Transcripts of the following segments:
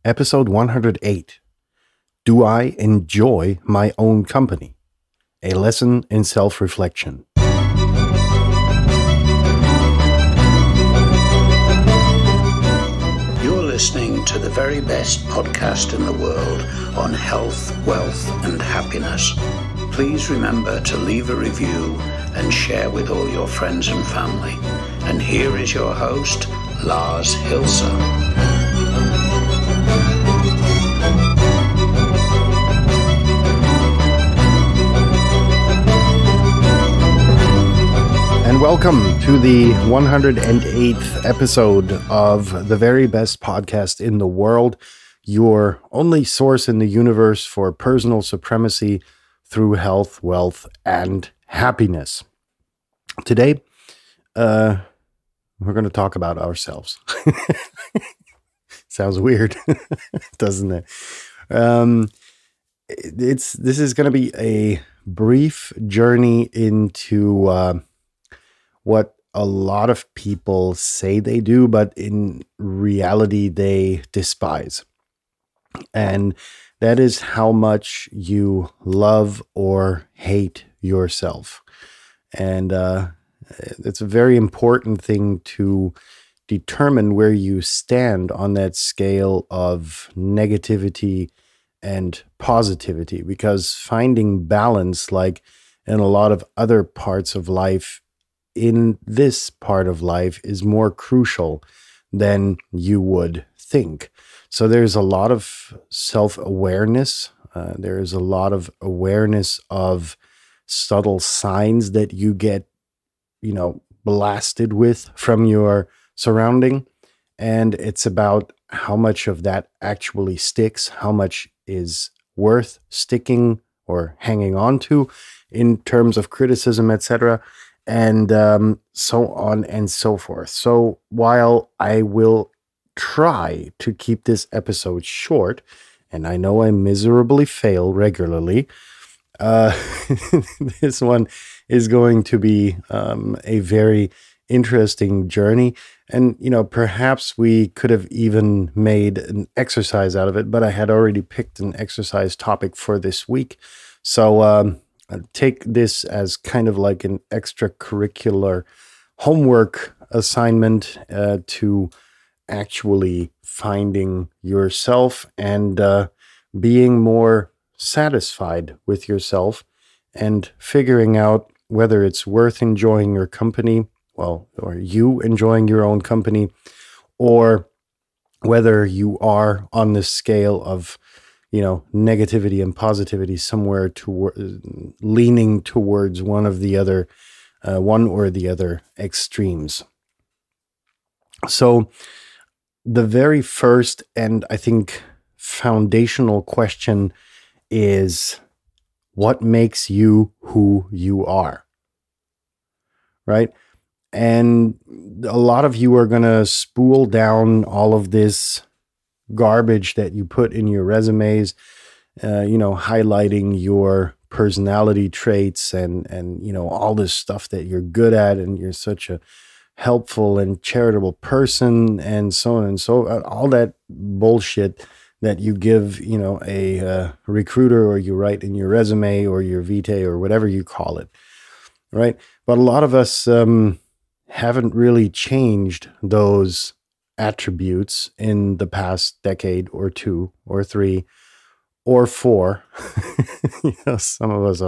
Episode 108. Do I enjoy my own company? A lesson in self-reflection. You're listening to the very best podcast in the world on health, wealth, and happiness. Please remember to leave a review and share with all your friends and family. And here is your host, Lars Hilser. And welcome to the 108th episode of the very best podcast in the world, your only source in the universe for personal supremacy through health, wealth, and happiness. Today, we're going to talk about ourselves. Sounds weird, doesn't it? This is going to be a brief journey into what a lot of people say they do, but in reality they despise. And that is how much you love or hate yourself. And it's a very important thing to determine where you stand on that scale of negativity and positivity, because finding balance, like in a lot of other parts of life, in this part of life is more crucial than you would think. So there's a lot of self-awareness. There is a lot of awareness of subtle signs that you get, blasted with from your surrounding. And it's about how much of that actually sticks, how much is worth sticking or hanging on to in terms of criticism, etc., and so on and so forth. So while I will try to keep this episode short, and I know I miserably fail regularly, this one is going to be a very interesting journey. And, perhaps we could have even made an exercise out of it, but I had already picked an exercise topic for this week. So take this as kind of like an extracurricular homework assignment to actually finding yourself and being more satisfied with yourself and figuring out whether it's worth enjoying your company, or you enjoying your own company, or whether you are on the scale of negativity and positivity somewhere leaning towards one or the other extremes. So the very first and I think foundational question is, what makes you who you are? Right? And a lot of you are going to spool down all of this garbage that you put in your resumes, highlighting your personality traits and all this stuff that you're good at, and you're such a helpful and charitable person, and so on and so on. All that bullshit that you give, a recruiter, or you write in your resume or your vitae or whatever you call it, right? But a lot of us haven't really changed those attributes in the past decade or two or three or four. Some of us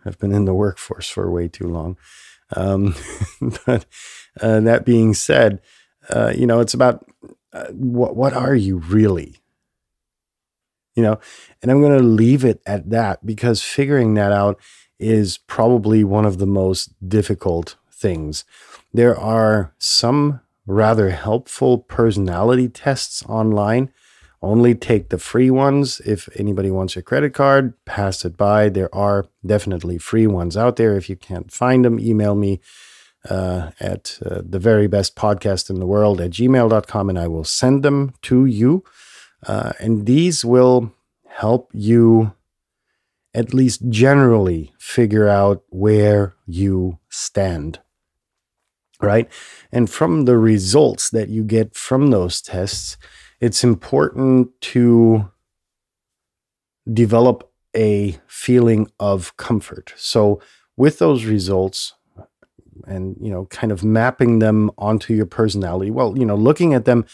have been in the workforce for way too long. But that being said, it's about what are you really? And I'm going to leave it at that, because figuring that out is probably one of the most difficult things. There are some rather helpful personality tests online. Only take the free ones. If anybody wants your credit card, pass it by. There are definitely free ones out there. If you can't find them, email me at theverybestpodcastintheworld@gmail.com, and I will send them to you. And these will help you at least generally figure out where you stand. Right? And from the results that you get from those tests, it's important to develop a feeling of comfort. So with those results and, kind of mapping them onto your personality, well, looking at them,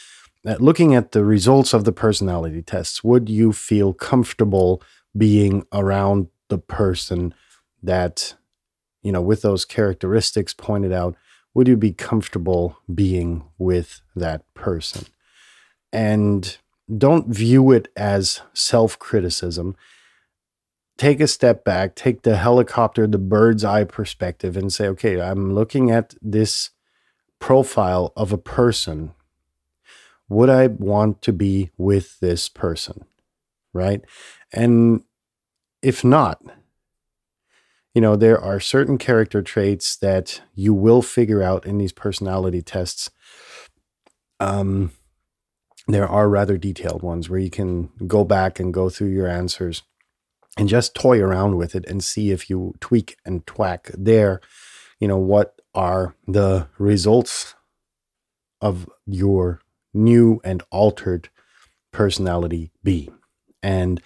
looking at the results of the personality tests, would you feel comfortable being around the person that, with those characteristics pointed out, would you be comfortable being with that person? And don't view it as self-criticism. Take a step back, take the helicopter, the bird's eye perspective, and say, okay, I'm looking at this profile of a person. Would I want to be with this person? Right? And if not, there are certain character traits that you will figure out in these personality tests. There are rather detailed ones where you can go back and go through your answers and just toy around with it and see if you tweak and twack there, what are the results of your new and altered personality be. And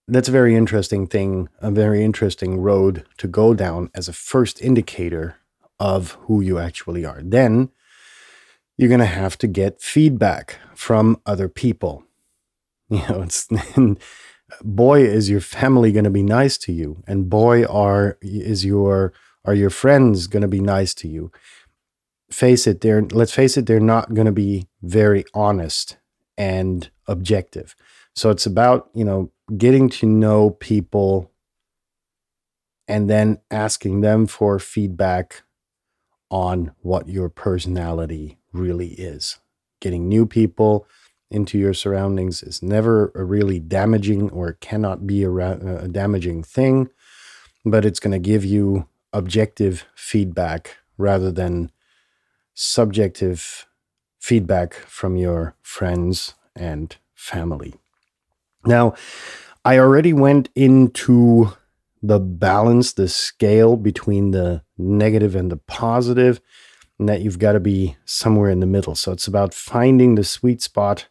that's a very interesting thing, a very interesting road to go down as a first indicator of who you actually are. Then you're going to have to get feedback from other people. Boy, is your family going to be nice to you, and boy, are your friends going to be nice to you. Let's face it, they're not going to be very honest and objective. So it's about, getting to know people and then asking them for feedback on what your personality really is. Getting new people into your surroundings is never a really damaging, or cannot be a damaging thing, but it's going to give you objective feedback rather than subjective feedback from your friends and family. Now, I already went into the balance, the scale between the negative and the positive, and that you've got to be somewhere in the middle. So it's about finding the sweet spot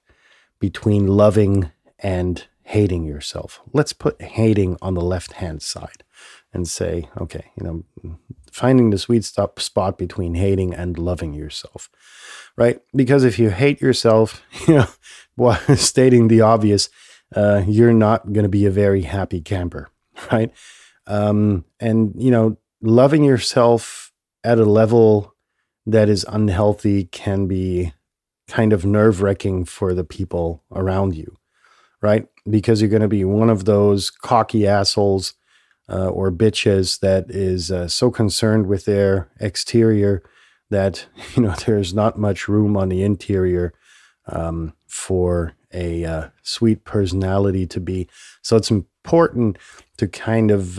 between loving and hating yourself. Let's put hating on the left-hand side and say, okay, finding the sweet spot between hating and loving yourself, right? Because if you hate yourself, stating the obvious, you're not going to be a very happy camper, right? And, loving yourself at a level that is unhealthy can be kind of nerve-wracking for the people around you, right? Because you're going to be one of those cocky assholes or bitches that is so concerned with their exterior that, there's not much room on the interior for a sweet personality to be. So it's important to kind of,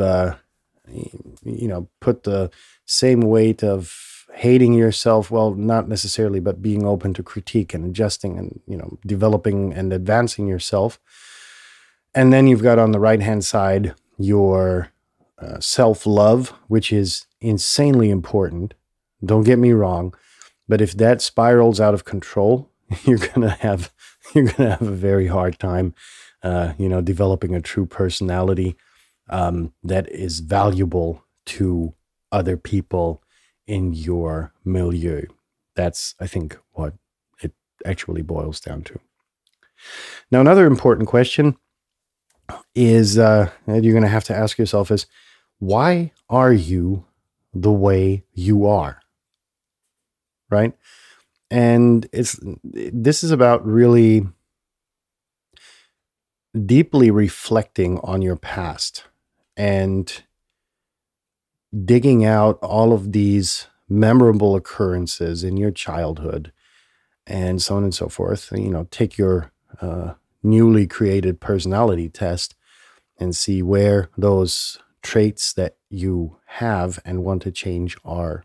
put the same weight of hating yourself, well, not necessarily, but being open to critique and adjusting and, developing and advancing yourself. And then you've got on the right-hand side your self-love, which is insanely important. Don't get me wrong, but if that spirals out of control, you're gonna have a very hard time, developing a true personality that is valuable to other people in your milieu. That's, I think, what it actually boils down to. Now, another important question is that you're going to have to ask yourself is, why are you the way you are? Right? And this is about really deeply reflecting on your past and digging out all of these memorable occurrences in your childhood and so on and so forth. Take your newly created personality test and see where those traits that you have and want to change are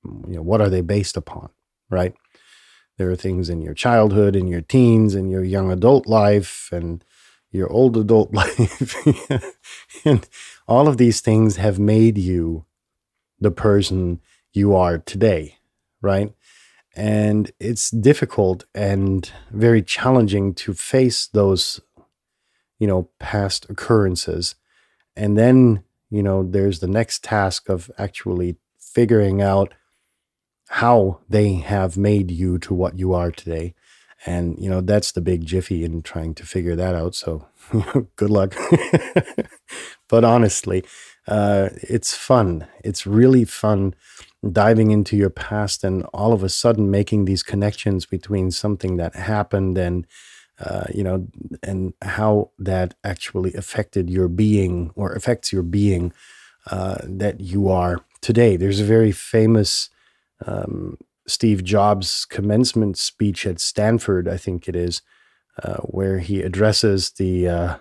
what are they based upon, right? There are things in your childhood, in your teens, in your young adult life, and your old adult life. And all of these things have made you the person you are today, right? And it's difficult and very challenging to face those, past occurrences. And then, there's the next task of actually figuring out how they have made you to what you are today. And, that's the big jiffy in trying to figure that out. So good luck. But honestly, it's fun. It's really fun diving into your past and all of a sudden making these connections between something that happened and, and how that actually affected your being or affects your being that you are today. There's a very famous Steve Jobs commencement speech at Stanford, I think it is, where he addresses the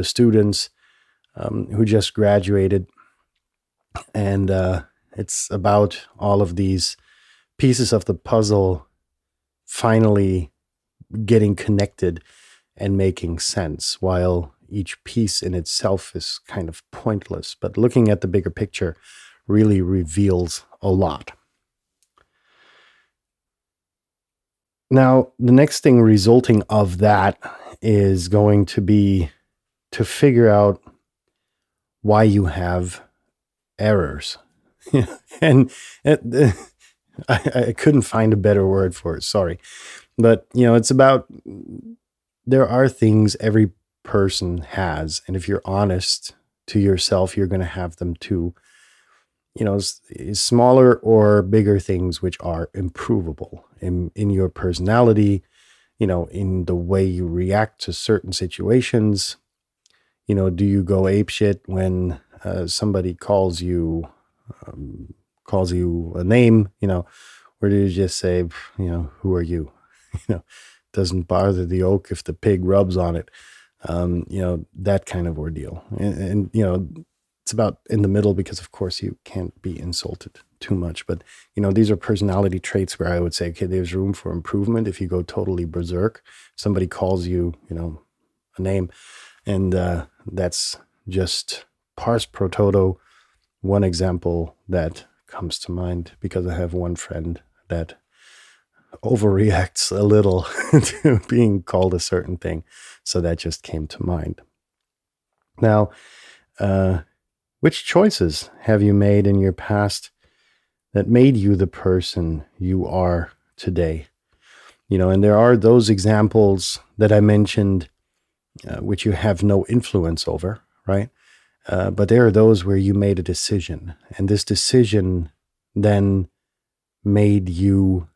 students who just graduated, and it's about all of these pieces of the puzzle finally getting connected and making sense, while each piece in itself is kind of pointless. But looking at the bigger picture really reveals a lot. Now, the next thing resulting of that is going to be to figure out why you have errors. and I couldn't find a better word for it, sorry. But, it's about, there are things every person has, and if you're honest to yourself, you're going to have them too. Smaller or bigger things which are improvable in your personality, in the way you react to certain situations. Do you go apeshit when somebody calls you a name, or do you just say, who are you? Doesn't bother the oak if the pig rubs on it. That kind of ordeal. And it's about in the middle, because of course you can't be insulted too much. But, these are personality traits where I would say, okay, there's room for improvement. If you go totally berserk, somebody calls you, a name, and that's just pars pro toto. One example that comes to mind, because I have one friend that overreacts a little to being called a certain thing. So that just came to mind. Now, which choices have you made in your past that made you the person you are today? And there are those examples that I mentioned, which you have no influence over, right? But there are those where you made a decision, and this decision then made you,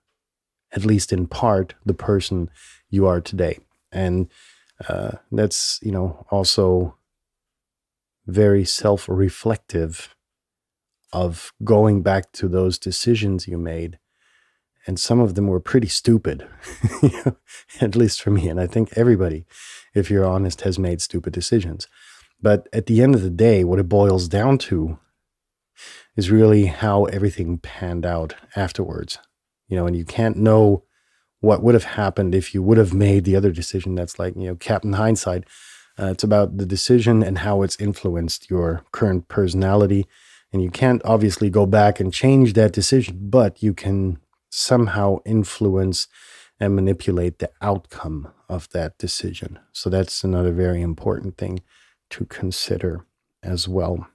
at least in part, the person you are today. And that's, also very self-reflective of going back to those decisions you made. And some of them were pretty stupid, at least for me. And I think everybody, if you're honest, has made stupid decisions. But at the end of the day, what it boils down to is really how everything panned out afterwards. And you can't know what would have happened if you would have made the other decision. That's like, Captain Hindsight. It's about the decision and how it's influenced your current personality. And you can't obviously go back and change that decision, but you can somehow influence and manipulate the outcome of that decision. So that's another very important thing to consider as well.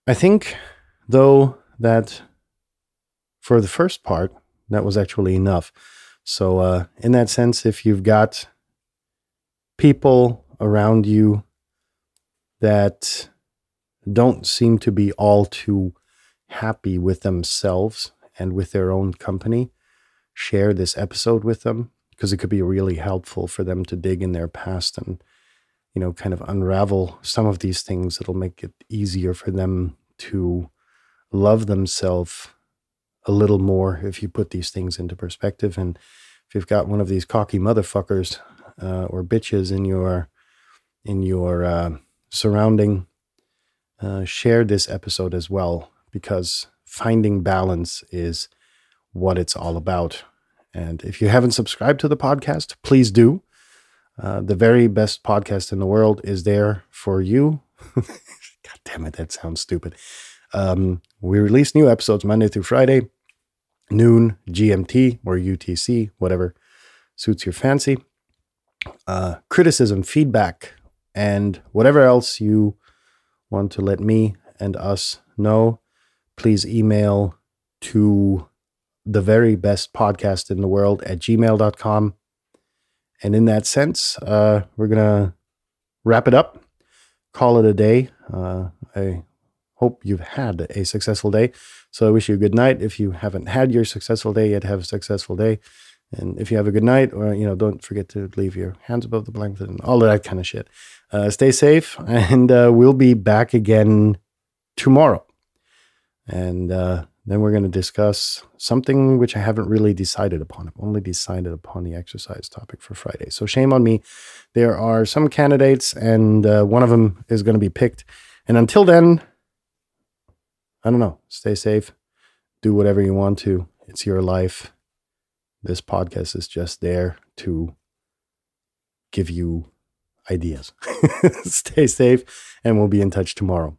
I think, though, that for the first part, that was actually enough. So in that sense, if you've got people around you that don't seem to be all too happy with themselves and with their own company, share this episode with them, because it could be really helpful for them to dig in their past and, kind of unravel some of these things. It'll make it easier for them to love themselves a little more if you put these things into perspective. And if you've got one of these cocky motherfuckers or bitches in your surrounding, share this episode as well, because finding balance is what it's all about. And if you haven't subscribed to the podcast, please do. The very best podcast in the world is there for you. God damn it, that sounds stupid. We release new episodes Monday through Friday, noon GMT or UTC, whatever suits your fancy. Criticism, feedback, and whatever else you want to let me and us know, please email to theverybestpodcastintheworld@gmail.com. And in that sense, we're going to wrap it up, call it a day. I hope you've had a successful day. So I wish you a good night. If you haven't had your successful day yet, have a successful day. And if you have a good night, or, don't forget to leave your hands above the blanket and all of that kind of shit. Stay safe, and we'll be back again tomorrow. And then we're going to discuss something which I haven't really decided upon. I've only decided upon the exercise topic for Friday. So shame on me. There are some candidates, and one of them is going to be picked. And until then, I don't know. Stay safe. Do whatever you want to. It's your life. This podcast is just there to give you ideas. Stay safe, and we'll be in touch tomorrow.